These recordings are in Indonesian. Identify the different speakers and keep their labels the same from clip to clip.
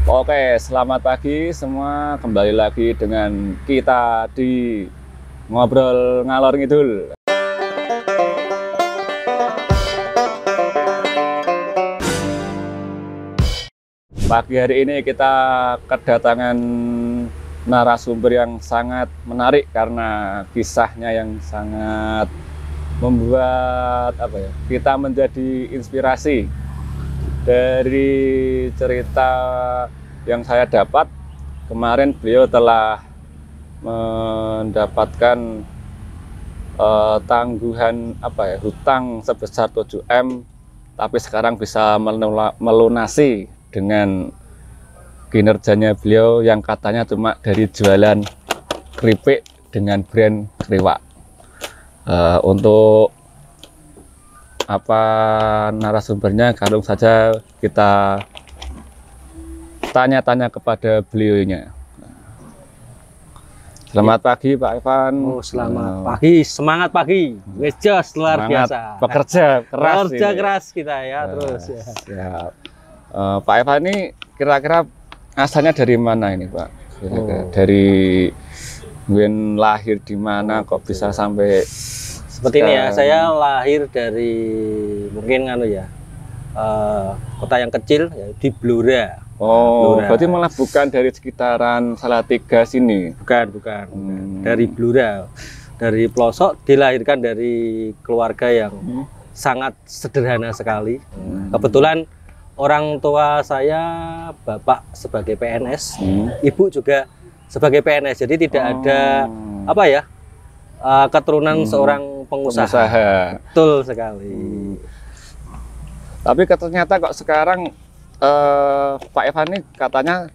Speaker 1: Oke, selamat pagi semua. Kembali lagi dengan kita di Ngobrol Ngalor Ngidul. Pagi hari ini kita kedatangan narasumber yang sangat menarik karena kisahnya yang sangat membuat kita menjadi inspirasi. Dari cerita yang saya dapat, kemarin beliau telah mendapatkan tangguhan hutang sebesar 7M, tapi sekarang bisa melunasi dengan kinerjanya beliau yang katanya cuma dari jualan keripik dengan brand Kriwak. Untuk narasumbernya, langsung saja kita tanya-tanya kepada beliaunya. Selamat pagi Pak Evan.
Speaker 2: Oh, selamat pagi, semangat pagi. Wes luar biasa.
Speaker 1: Bekerja keras.
Speaker 2: Bekerja keras kita ya, terus ya.
Speaker 1: Siap. Pak Evan ini kira-kira asalnya dari mana ini Pak? Dari lahir di mana kok bisa sampai
Speaker 2: seperti ini ya? Saya lahir dari mungkin kota yang kecil ya, di Blora.
Speaker 1: Oh,
Speaker 2: Blora.
Speaker 1: Berarti malah bukan dari sekitaran Salatiga sini?
Speaker 2: Bukan. Dari Blora, dari pelosok, dilahirkan dari keluarga yang sangat sederhana sekali. Kebetulan orang tua saya, bapak sebagai PNS, ibu juga sebagai PNS, jadi tidak ada keturunan seorang pengusaha. Betul sekali.
Speaker 1: Tapi ternyata kok sekarang Pak Evan ini katanya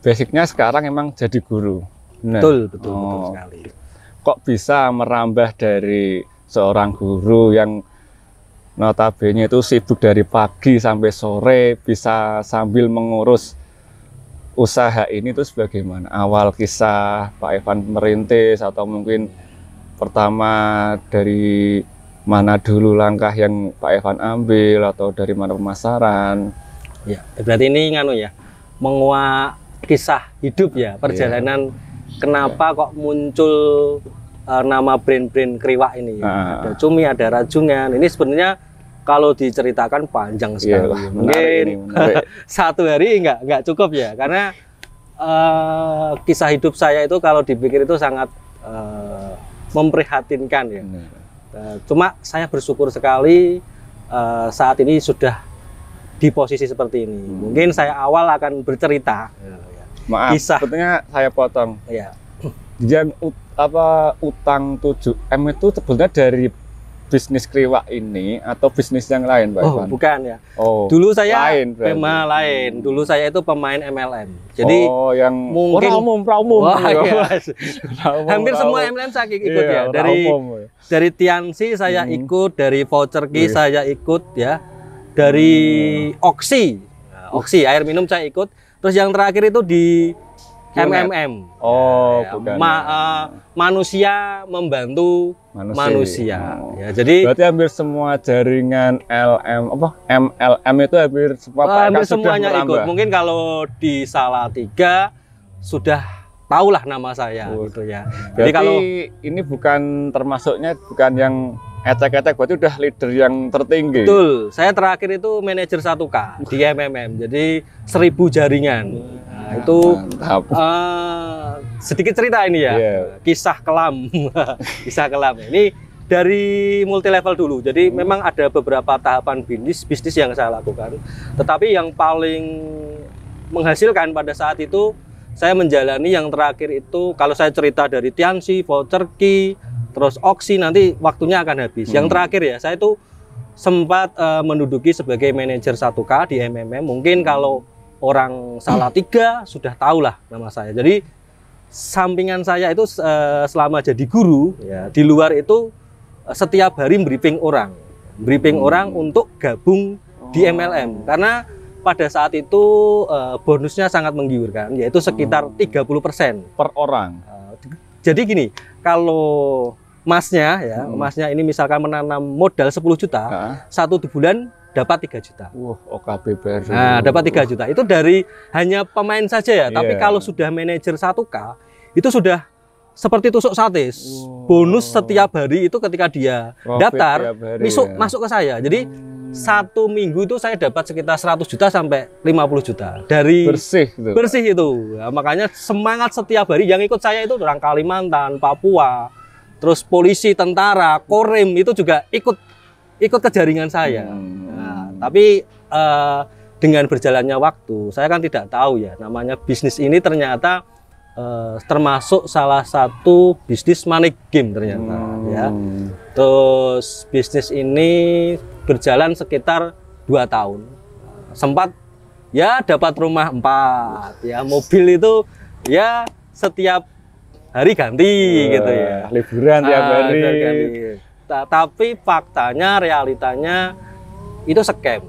Speaker 1: basicnya sekarang emang jadi guru.
Speaker 2: Betul sekali.
Speaker 1: Kok bisa merambah dari seorang guru yang notabene itu sibuk dari pagi sampai sore, bisa sambil mengurus usaha ini, terus bagaimana awal kisah Pak Evan merintis, atau mungkin pertama dari mana dulu langkah yang Pak Evan ambil, atau dari mana pemasaran?
Speaker 2: Ya, berarti ini menguak kisah hidup ya, perjalanan kenapa kok muncul nama brand-brand Kriwak ini. Ada Cumi, ada Rajungan. Ini sebenarnya kalau diceritakan panjang sekali. Mungkin satu hari nggak cukup ya, karena kisah hidup saya itu kalau dipikir itu sangat memprihatinkan ya. Cuma saya bersyukur sekali saat ini sudah di posisi seperti ini. Mungkin saya awal akan bercerita.
Speaker 1: Maaf,
Speaker 2: kisah.
Speaker 1: Sebetulnya saya potong.
Speaker 2: Ya.
Speaker 1: Yang utang 7M itu sebetulnya dari bisnis Kriwak ini atau bisnis yang lain, Pak Evan?
Speaker 2: Bukan ya. Dulu saya memang lain. Dulu saya itu pemain MLM. Jadi
Speaker 1: yang
Speaker 2: mungkin
Speaker 1: praumum.
Speaker 2: Hampir semua MLM saya ikut ya. Dari Tiansi saya ikut, dari Voucher Key saya ikut ya. Dari Oxy air minum saya ikut. Terus yang terakhir itu di MMM.
Speaker 1: Bukan.
Speaker 2: Manusia membantu manusia. Ya, jadi
Speaker 1: berarti hampir semua jaringan MLM itu hampir
Speaker 2: semuanya ikut. Mungkin kalau di Salatiga sudah tahulah nama saya gitu ya.
Speaker 1: Jadi kalau ini termasuknya bukan yang ecek-ecek, berarti udah leader yang tertinggi.
Speaker 2: Betul. Saya terakhir itu manajer 1K di MMM. Jadi 1000 jaringan. Nah, itu sedikit cerita ini ya. Kisah kelam. Kisah kelam. Ini dari multi level dulu. Jadi memang ada beberapa tahapan bisnis yang saya lakukan. Tetapi yang paling menghasilkan pada saat itu saya menjalani yang terakhir itu, kalau saya cerita dari Tiansi, Voucher Key, terus Oxy, nanti waktunya akan habis. Yang terakhir ya, saya itu sempat menduduki sebagai manajer 1K di MMM. Mungkin kalau orang Salatiga sudah tahulah nama saya. Jadi sampingan saya itu selama jadi guru ya, di luar itu setiap hari briefing orang untuk gabung di MLM. Karena pada saat itu bonusnya sangat menggiurkan, yaitu sekitar 30%
Speaker 1: per orang.
Speaker 2: Jadi gini, kalau masnya ini misalkan menanam modal 10 juta, satu bulan dapat 3 juta.
Speaker 1: Wah, OKB baru.
Speaker 2: Nah, dapat 3 juta. Itu dari hanya pemain saja ya. Tapi
Speaker 1: Iya.
Speaker 2: kalau sudah manajer 1K, itu sudah seperti tusuk sate.
Speaker 1: Wow.
Speaker 2: Bonus setiap hari itu ketika dia
Speaker 1: Profit
Speaker 2: daftar,
Speaker 1: tiap hari ya.
Speaker 2: masuk ke saya. Jadi 1 minggu itu saya dapat sekitar 100 juta sampai 50 juta dari
Speaker 1: bersih gitu.
Speaker 2: bersih itu. Nah, makanya semangat setiap hari. Yang ikut saya itu orang Kalimantan, Papua, terus polisi, tentara, Korim itu juga ikut ke jaringan saya. Nah, tapi dengan berjalannya waktu, saya kan tidak tahu ya, namanya bisnis ini ternyata termasuk salah satu bisnis money game ternyata ya. Terus bisnis ini berjalan sekitar 2 tahun. Sempat ya dapat rumah 4, ya mobil itu ya setiap hari ganti gitu ya.
Speaker 1: Liburan tiap hari.
Speaker 2: Ganti. Tapi faktanya, realitanya itu scam.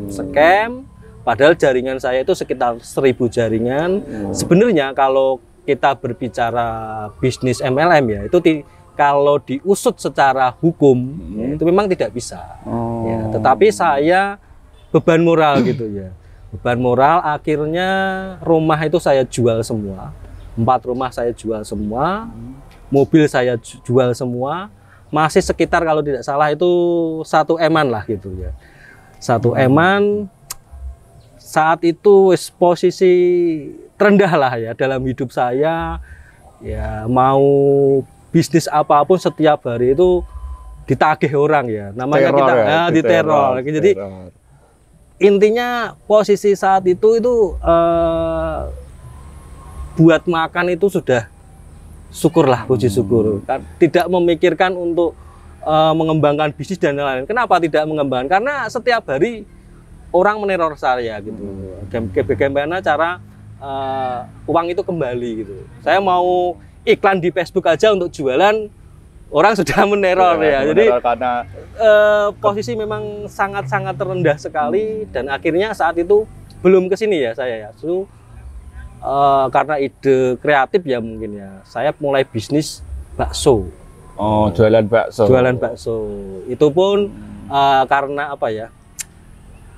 Speaker 2: Scam. Padahal jaringan saya itu sekitar 1000 jaringan. Sebenarnya kalau kita berbicara bisnis MLM ya, itu kalau diusut secara hukum ya, itu memang tidak bisa. Ya, tetapi saya beban moral gitu ya. Beban moral, akhirnya rumah itu saya jual semua. 4 rumah saya jual semua. Mobil saya jual semua. Masih sekitar kalau tidak salah itu 1 M-an lah gitu ya. 1 M-an. Saat itu posisi terendah lah ya dalam hidup saya. Ya mau bisnis apapun setiap hari itu ditagih orang ya. Namanya
Speaker 1: Teror
Speaker 2: kita
Speaker 1: ya,
Speaker 2: diteror. Jadi intinya posisi saat itu buat makan itu sudah syukurlah, puji syukur. Tidak memikirkan untuk mengembangkan bisnis dan lain-lain. Kenapa tidak mengembangkan? Karena setiap hari orang meneror saya gitu. Bagaimana cara uang itu kembali gitu. Saya mau iklan di Facebook aja untuk jualan, orang sudah meneror ya. Jadi
Speaker 1: karena
Speaker 2: posisi memang sangat-sangat terendah sekali dan akhirnya saat itu belum ke sini ya saya ya. So, karena ide kreatif ya mungkin ya. Saya mulai bisnis bakso.
Speaker 1: Oh, jualan bakso.
Speaker 2: Jualan bakso. Itu pun karena apa ya?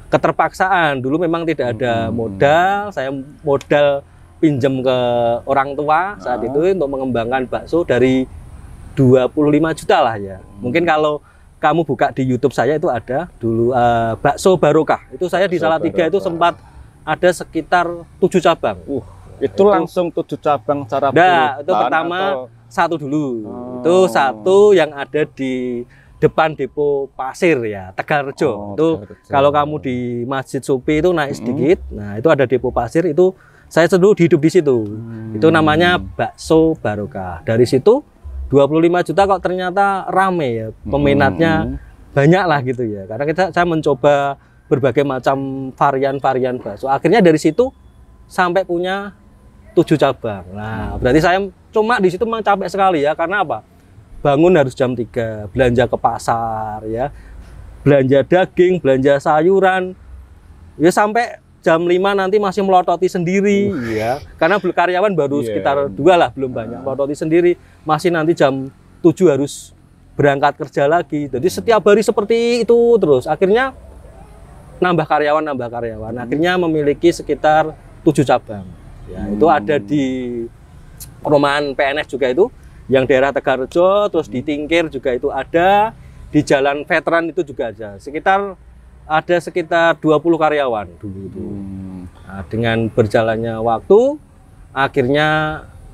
Speaker 2: Keterpaksaan. Dulu memang tidak ada modal, saya modal pinjam ke orang tua saat itu untuk mengembangkan bakso dari 25 juta lah ya. Mungkin kalau kamu buka di YouTube saya itu ada dulu bakso barokah. Itu saya di Salatiga itu sempat ada sekitar 7 cabang.
Speaker 1: Itu langsung 7 cabang secara
Speaker 2: itu pertama atau... 1 dulu. Itu 1 yang ada di depan depo pasir ya, Tegalrejo. Itu kalau kamu di Masjid Supi itu naik sedikit, nah itu ada depo pasir, itu saya dulu hidup di situ. Itu namanya bakso barokah. Dari situ 25 juta kok ternyata rame ya, peminatnya banyak lah gitu ya. Karena saya mencoba berbagai macam varian-varian bakso. Akhirnya dari situ sampai punya 7 cabang. Nah, berarti saya cuma di situ memang capek sekali ya, karena apa? Bangun harus jam 3, belanja ke pasar ya, belanja daging, belanja sayuran, ya sampai jam 5 nanti masih melototi sendiri ya, karena karyawan baru sekitar 2 lah, belum banyak, melototi sendiri, masih nanti jam 7 harus berangkat kerja lagi. Jadi setiap hari seperti itu terus, akhirnya nambah karyawan, akhirnya memiliki sekitar 7 cabang ya. Itu ada di perumahan PNS juga itu, yang daerah Tegalrejo, terus di Tingkir juga itu ada, di Jalan Veteran itu juga ada. Ada sekitar 20 karyawan dulu itu. Nah, dengan berjalannya waktu, akhirnya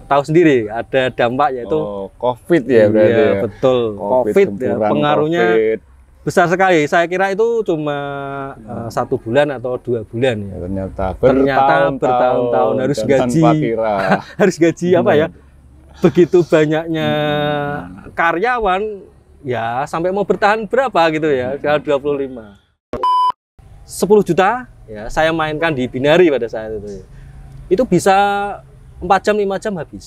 Speaker 2: tahu sendiri ada dampak yaitu
Speaker 1: COVID ya berarti.
Speaker 2: Iya, betul. COVID ya, pengaruhnya besar sekali. Saya kira itu cuma 1 bulan atau 2 bulan ya. Ternyata bertahun-tahun harus gaji. Harus gaji apa ya? Begitu banyaknya karyawan ya, sampai mau bertahan berapa gitu ya, 25. 10 juta ya saya mainkan di Binari pada saat itu. Itu bisa 4 jam 5 jam habis.